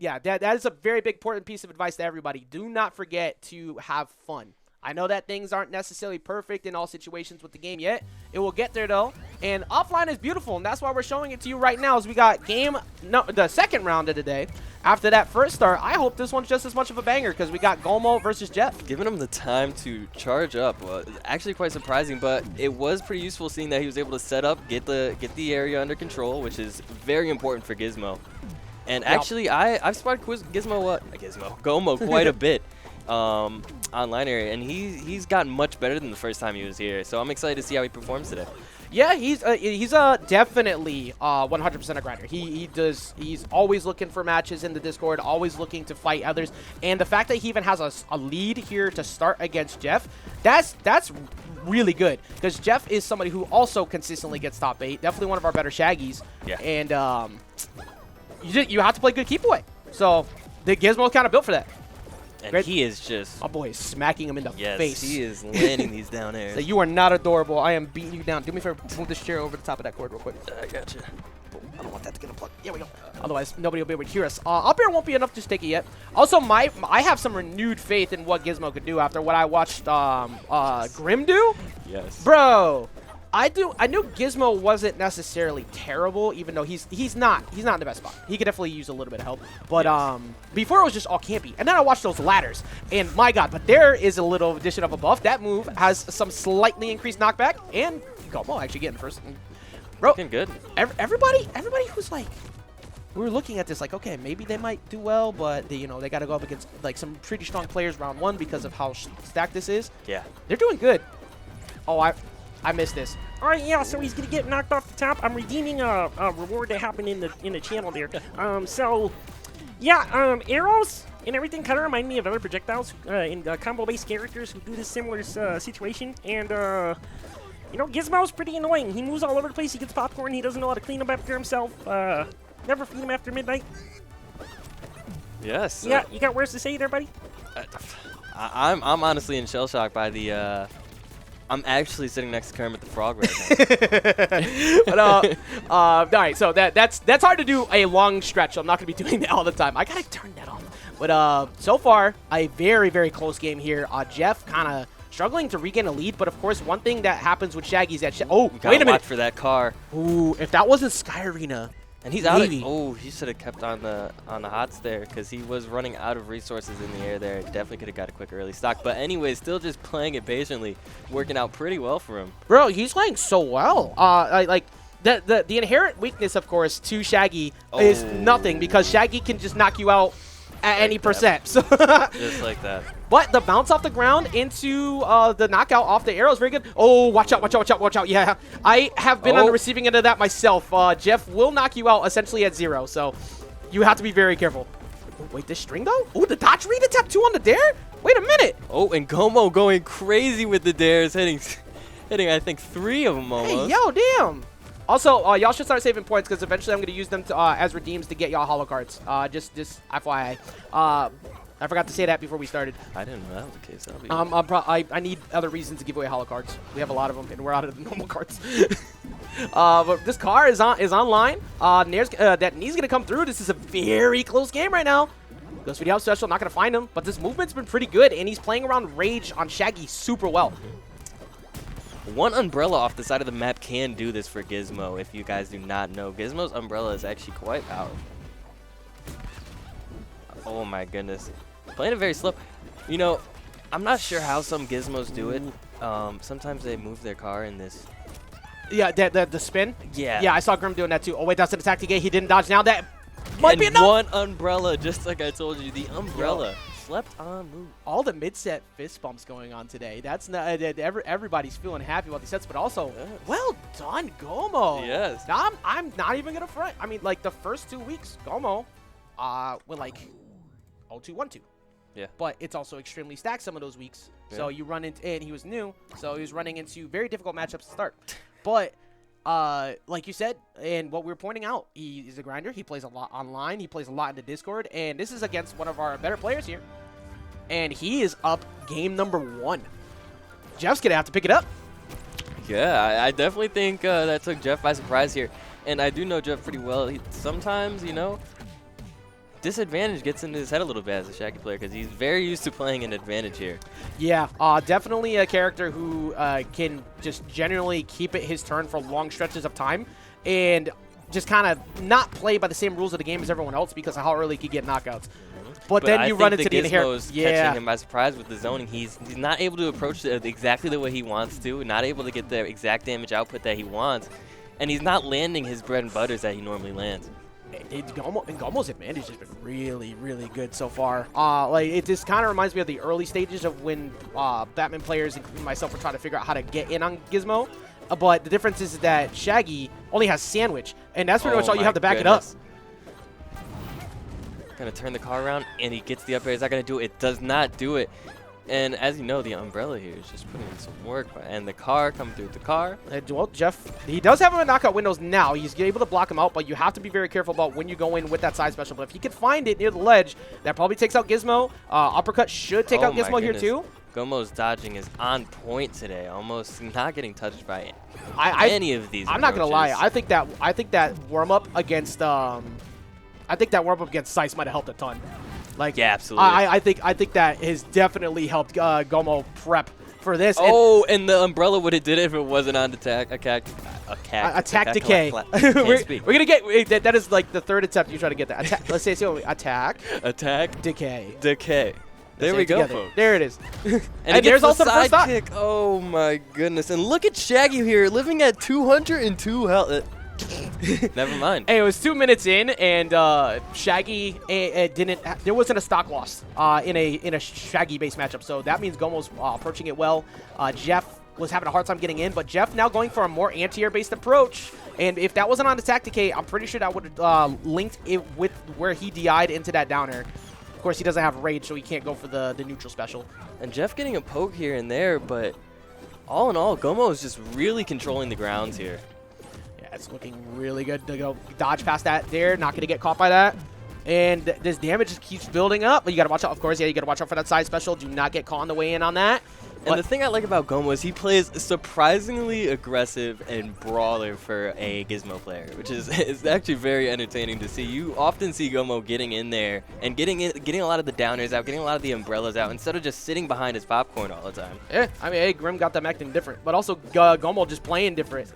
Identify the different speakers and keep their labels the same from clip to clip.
Speaker 1: Yeah, that is a very big important piece of advice to everybody. Do not forget to have fun. I know that things aren't necessarily perfect in all situations with the game yet. It will get there, though. And offline is beautiful, and that's why we're showing it to you right now as we got the second round of the day. After that first start, I hope this one's just as much of a banger because we got Gomo versus Jeff.
Speaker 2: Giving him the time to charge up, actually quite surprising, but it was pretty useful seeing that he was able to set up, get the area under control, which is very important for Gizmo. And actually, I've spotted Gomo quite a bit online area, and he's gotten much better than the first time he was here. So I'm excited to see how he performs today.
Speaker 1: Yeah, he's definitely 100% a grinder. He's always looking for matches in the Discord, always looking to fight others. And the fact that he even has a lead here to start against Jeff, that's really good because Jeff is somebody who also consistently gets top 8. Definitely one of our better Shaggies.
Speaker 2: Yeah.
Speaker 1: And you have to play good keep away. So the Gizmo's kind of built for that.
Speaker 2: And he is just...
Speaker 1: My boy is smacking him in the face.
Speaker 2: Yes, he is landing these down airs.
Speaker 1: So you are not adorable. I am beating you down. Do me a favor, move this chair over the top of that cord real quick.
Speaker 2: I got you.
Speaker 1: I don't want that to get unplugged. Here we go. Otherwise, nobody will be able to hear us. Up here won't be enough to stick it yet. Also, I have some renewed faith in what Gizmo could do after what I watched Grim do.
Speaker 2: Yes.
Speaker 1: Bro, I knew Gizmo wasn't necessarily terrible, even though he's not in the best spot. He could definitely use a little bit of help. But before it was just all campy. And then I watched those ladders, and my God, but there is a little addition of a buff. That move has some slightly increased knockback, and Gomo actually getting first. Bro,
Speaker 2: looking good.
Speaker 1: Everybody who's like, we were looking at this like, okay, maybe they might do well, but they got to go up against like some pretty strong players round 1 because of how stacked this is.
Speaker 2: Yeah.
Speaker 1: They're doing good. Oh, I missed this.
Speaker 3: All right, yeah. So he's gonna get knocked off the top. I'm redeeming a reward that happened in the channel there. So yeah, arrows and everything kind of remind me of other projectiles in combo-based characters who do this similar situation. And Gizmo's pretty annoying. He moves all over the place. He gets popcorn. He doesn't know how to clean up after himself. Never feed him after midnight.
Speaker 2: Yes.
Speaker 3: Yeah, you got worse to say there, buddy?
Speaker 2: I'm honestly in shell shock by the. I'm actually sitting next to Kermit the Frog right now.
Speaker 1: But, all right, so that's hard to do a long stretch. So I'm not going to be doing that all the time. I got to turn that off. But so far, a very, very close game here. Jeff kind of struggling to regain a lead. But, of course, one thing that happens with Shaggy is that... wait a minute.
Speaker 2: Watch for that car.
Speaker 1: Ooh, if that wasn't Sky Arena...
Speaker 2: And he's out of... Oh, he should have kept on the hots there because he was running out of resources in the air there. Definitely could have got a quick early stock. But anyway, still just playing it patiently. Working out pretty well for him.
Speaker 1: Bro, he's playing so well. Like, the inherent weakness, of course, to Shaggy is nothing because Shaggy can just knock you out at any percent. So
Speaker 2: just like that.
Speaker 1: But the bounce off the ground into the knockout off the arrow is very good. Oh, watch out, watch out, watch out, watch out. Yeah, I have been on the receiving end of that myself. Jeff will knock you out essentially at 0, so you have to be very careful. Oh, wait, this string though? Oh, the dodge read tap 2 on the dare? Wait a minute.
Speaker 2: Oh, and Gomo going crazy with the dares, hitting I think 3 of them almost.
Speaker 1: Hey, yo, damn. Also, y'all should start saving points because eventually I'm going to use them to, as redeems to get y'all holo cards. Just FYI. I forgot to say that before we started.
Speaker 2: I didn't know that was the case.
Speaker 1: I need other reasons to give away holo cards. We have a lot of them, and we're out of the normal cards. But this car is online. That knee's going to come through. This is a very close game right now. Goes for the out special. Not going to find him. But this movement's been pretty good, and he's playing around Rage on Shaggy super well.
Speaker 2: One umbrella off the side of the map can do this for Gizmo, if you guys do not know. Gizmo's umbrella is actually quite powerful. Oh my goodness. Playing it very slow. I'm not sure how some Gizmos do it. Sometimes they move their car in this.
Speaker 1: Yeah, the spin?
Speaker 2: Yeah.
Speaker 1: Yeah, I saw Grim doing that too. Oh wait, that's an attack to get. He didn't dodge. Now that might be enough.
Speaker 2: One umbrella, just like I told you. The umbrella. Slept on move.
Speaker 1: All the mid-set fist bumps going on today. That's not everybody's feeling happy about these sets, but also well done, Gomo.
Speaker 2: Yes.
Speaker 1: I'm not even gonna front. I mean, like the first 2 weeks, Gomo went like 0-2-1-2.
Speaker 2: Yeah.
Speaker 1: But it's also extremely stacked some of those weeks. Yeah. So you run into, and he was new, so he was running into very difficult matchups to start. But like you said, and what we were pointing out, he's a grinder. He plays a lot online. He plays a lot in the Discord, and this is against one of our better players here. And he is up game number 1. Jeff's gonna have to pick it up.
Speaker 2: Yeah, I definitely think that took Jeff by surprise here, and I do know Jeff pretty well. Sometimes, disadvantage gets into his head a little bit as a Shaggy player because he's very used to playing an advantage here.
Speaker 1: Yeah, definitely a character who can just generally keep it his turn for long stretches of time and just kind of not play by the same rules of the game as everyone else because of how early he could get knockouts. But then you run into the inherent.
Speaker 2: Catching him by surprise with the zoning. He's not able to approach it exactly the way he wants to, not able to get the exact damage output that he wants, and he's not landing his bread and butters that he normally lands.
Speaker 1: Gomo's advantage has been really, really good so far. Like it just kind of reminds me of the early stages of when Batman players, including myself, were trying to figure out how to get in on Gizmo. But the difference is that Shaggy only has Sandwich, and that's pretty much all you have to back it up.
Speaker 2: Gonna turn the car around, and he gets the up air. Is that gonna do it? It does not do it. And as you know, the umbrella here is just putting in some work. And the car coming through the car.
Speaker 1: Well, Jeff, he does have him in knockout windows now. He's able to block him out, but you have to be very careful about when you go in with that side special. But if he can find it near the ledge, that probably takes out Gizmo. Uppercut should take out Gizmo here too.
Speaker 2: Gomo's dodging is on point today, almost not getting touched by any of these.
Speaker 1: I'm not gonna lie. I think that warm up against Seiss might have helped a ton. Like,
Speaker 2: yeah, absolutely.
Speaker 1: I think that has definitely helped Gomo prep for this.
Speaker 2: Oh, and the umbrella would have did it if it wasn't on attack
Speaker 1: decay. We're gonna get that is like the third attempt you try to get that. Let's say so. Attack decay.
Speaker 2: There we go, folks.
Speaker 1: There it is.
Speaker 2: and there's also the first kick. Oh my goodness! And look at Shaggy here, living at 202 health. Never mind.
Speaker 1: Hey, it was 2 minutes in, and Shaggy didn't. There wasn't a stock loss in a Shaggy-based matchup, so that means Gomo's approaching it well. Jeff was having a hard time getting in, but Jeff now going for a more anti-air-based approach. And if that wasn't on attack decay, I'm pretty sure that would have linked it with where he DI'd into that downer. Of course, he doesn't have rage, so he can't go for the neutral special.
Speaker 2: And Jeff getting a poke here and there, but all in all, Gomo is just really controlling the grounds here.
Speaker 1: It's looking really good to go dodge past that there. Not going to get caught by that. And this damage just keeps building up. But you got to watch out. Of course, yeah, you got to watch out for that side special. Do not get caught on the way in on that.
Speaker 2: And the thing I like about Gomo is he plays surprisingly aggressive and brawler for a Gizmo player, which is actually very entertaining to see. You often see Gomo getting in there and getting a lot of the downers out, getting a lot of the umbrellas out, instead of just sitting behind his popcorn all the time.
Speaker 1: Yeah, I mean, hey, Grim got them acting different. But also Gomo just playing different.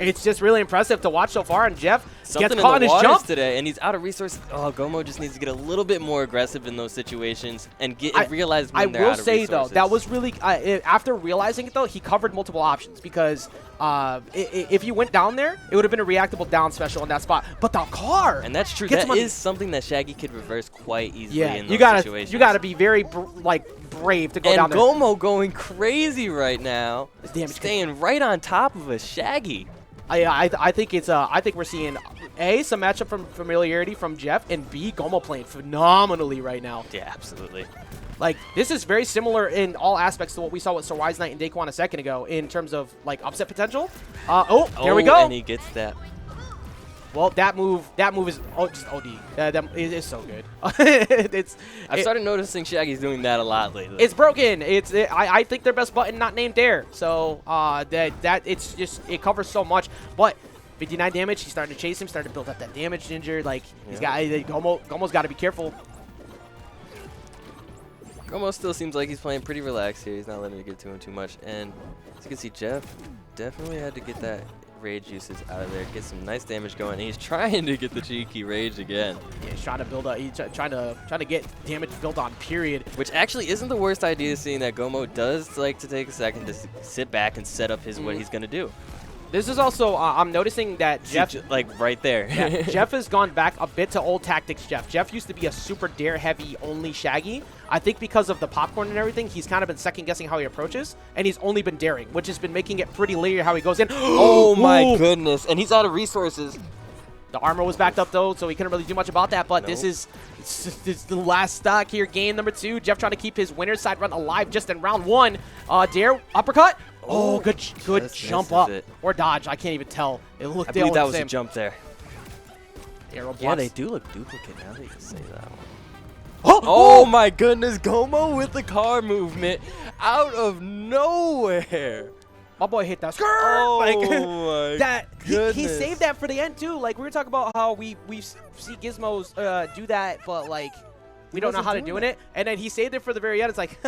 Speaker 1: It's just really impressive to watch so far, and Jeff gets caught in his jump
Speaker 2: today, and he's out of resources. Oh, Gomo just needs to get a little bit more aggressive in those situations and realize when they're out of resources. I will say, though, that was really after realizing it, though, he covered multiple options because if you went down there, it would have been a reactable down special in that spot. But the car, and that's true. That is something that Shaggy could reverse quite easily in those situations.
Speaker 1: You gotta be very brave to go down there.
Speaker 2: And Gomo going crazy right now, staying right on top of a Shaggy.
Speaker 1: I think we're seeing some matchup from familiarity from Jeff, and B, Gomo playing phenomenally right now.
Speaker 2: Yeah, absolutely.
Speaker 1: Like, this is very similar in all aspects to what we saw with Sir Wise Knight and Daquan a second ago in terms of like upset potential. There we go.
Speaker 2: And he gets that.
Speaker 1: Well, that move is just OD. That is so good.
Speaker 2: I've started noticing Shaggy's doing that a lot lately.
Speaker 1: It's broken. I think their best button not named there. So it covers so much. But 59 damage. He's starting to chase him. Starting to build up that damage. Ginger. Like Gomo's got to be careful.
Speaker 2: Gomo still seems like he's playing pretty relaxed here. He's not letting it get to him too much. And as you can see, Jeff definitely had to get that rage usage out of there, get some nice damage going. And he's trying to get the cheeky rage again. Yeah,
Speaker 1: he's trying to build up. He's trying to get damage built on. Period.
Speaker 2: Which actually isn't the worst idea, seeing that Gomo does like to take a second to sit back and set up what he's gonna do.
Speaker 1: This is also I'm noticing that Jeff,
Speaker 2: like right there.
Speaker 1: Yeah, Jeff has gone back a bit to old tactics. Jeff used to be a super dare heavy only Shaggy. I think because of the popcorn and everything, he's kind of been second guessing how he approaches, and he's only been daring, which has been making it pretty linear how he goes in.
Speaker 2: Oh my goodness! And he's out of resources.
Speaker 1: The armor was backed up though, so he couldn't really do much about that. But this is the last stock here, game number 2. Jeff trying to keep his winner's side run alive just in round 1. Dare uppercut. Oh, good jump up or dodge. I can't even tell. It looked.
Speaker 2: I believe that was a jump there.
Speaker 1: Arrow blocks.
Speaker 2: Yeah, they do look duplicate now that you say that one. Oh my goodness, Gomo with the car movement out of nowhere.
Speaker 1: My boy hit that.
Speaker 2: Oh
Speaker 1: like,
Speaker 2: my
Speaker 1: that he
Speaker 2: goodness.
Speaker 1: saved that for the end too. Like we were talking about how we see Gizmos do that, but like we don't know
Speaker 2: wasn't
Speaker 1: how to
Speaker 2: doing
Speaker 1: do it. And then he saved it for the very end. It's like